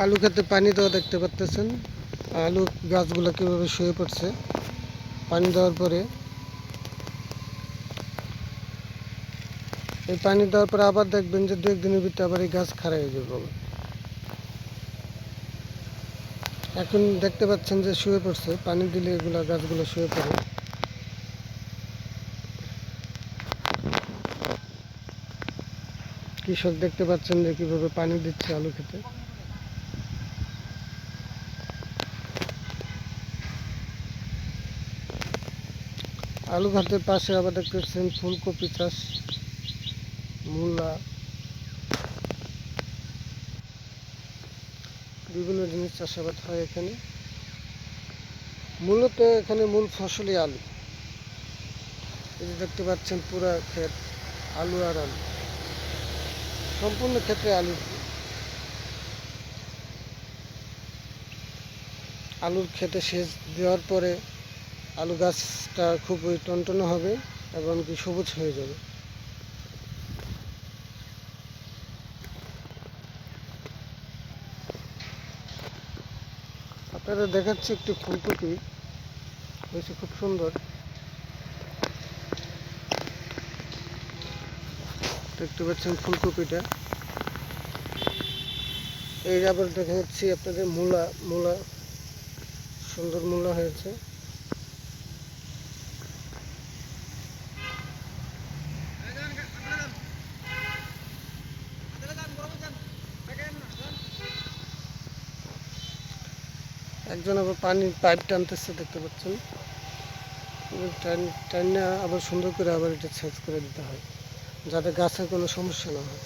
আলু খেতে পানি দেওয়া দেখতে পাচ্ছেন। আলু গাছগুলো কীভাবে শুয়ে পড়ছে পানি দেওয়ার পরে। এই পানি দেওয়ার পরে আবার দেখবেন যে 2-1 দিনের ভিতরে আবার এই গাছ খাড়া হয়ে যাবে। এখন দেখতে পাচ্ছেন যে শুয়ে পড়ছে, পানি দিলে এগুলা গাছগুলো শুয়ে পড়ে। কৃষক দেখতে পাচ্ছেন যে কিভাবে পানি দিচ্ছে আলু খেতে। আলু গাছের পাশে আবার দেখতে পাচ্ছেন ফুলকপি চাষ, মূলা, বিভিন্ন জিনিস চাষাবাদ হয় এখানে। মূলত এখানে মূল ফসলই আলু। এই যে দেখতে পাচ্ছেন পুরা ক্ষেত আলু আর আলু, সম্পূর্ণ ক্ষেত্রে আলু। আলুর খেতে সেচ দেওয়ার পরে আলু গাছটা খুবই টনটনে হবে এবং কি সবুজ হয়ে যাবে। আপনারা দেখাচ্ছি একটি ফুলকপি হয়েছে, খুব সুন্দর দেখতে পাচ্ছেন ফুলকপিটা। এই আবার দেখা যাচ্ছি আপনাদের মূলা সুন্দর মূলা হয়েছে। একজন আবার পানির পাইপ টানতেছে দেখতে পাচ্ছেন। টাইনা আবার সুন্দর করে আবার এটা সেচ করে দিতে হয় যাতে গাছের কোনো সমস্যা না হয়।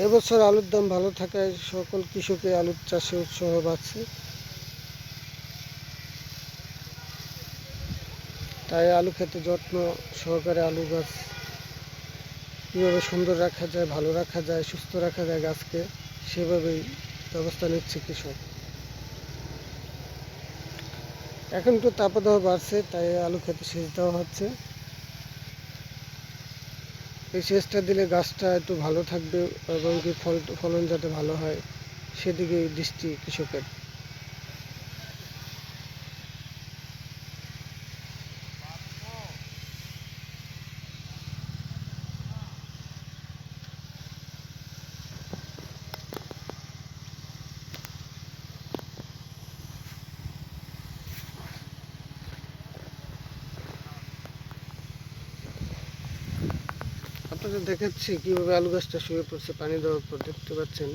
এবছর আলুর দাম ভালো থাকায় সকল কৃষকের আলুর চাষে উৎসাহ বাড়ছে। তাই আলু খেতে যত্ন সহকারে আলু গাছ কীভাবে সুন্দর রাখা যায়, ভালো রাখা যায়, সুস্থ রাখা যায় গাছকে, সেভাবেই ব্যবস্থা নিচ্ছে কৃষক। এখন তো তাপদাহ বাড়ছে, তাই আলু খেতে সেচ দেওয়া হচ্ছে। এই সেচটা দিলে গাছটা একটু ভালো থাকবে এবং কি ফলন যাতে ভালো হয় সেদিকে দৃষ্টি কৃষকের। আপনাদের দেখাচ্ছি কীভাবে আলু গাছটা শুয়ে পড়ছে পানি দেওয়ার পর, দেখতে পাচ্ছেন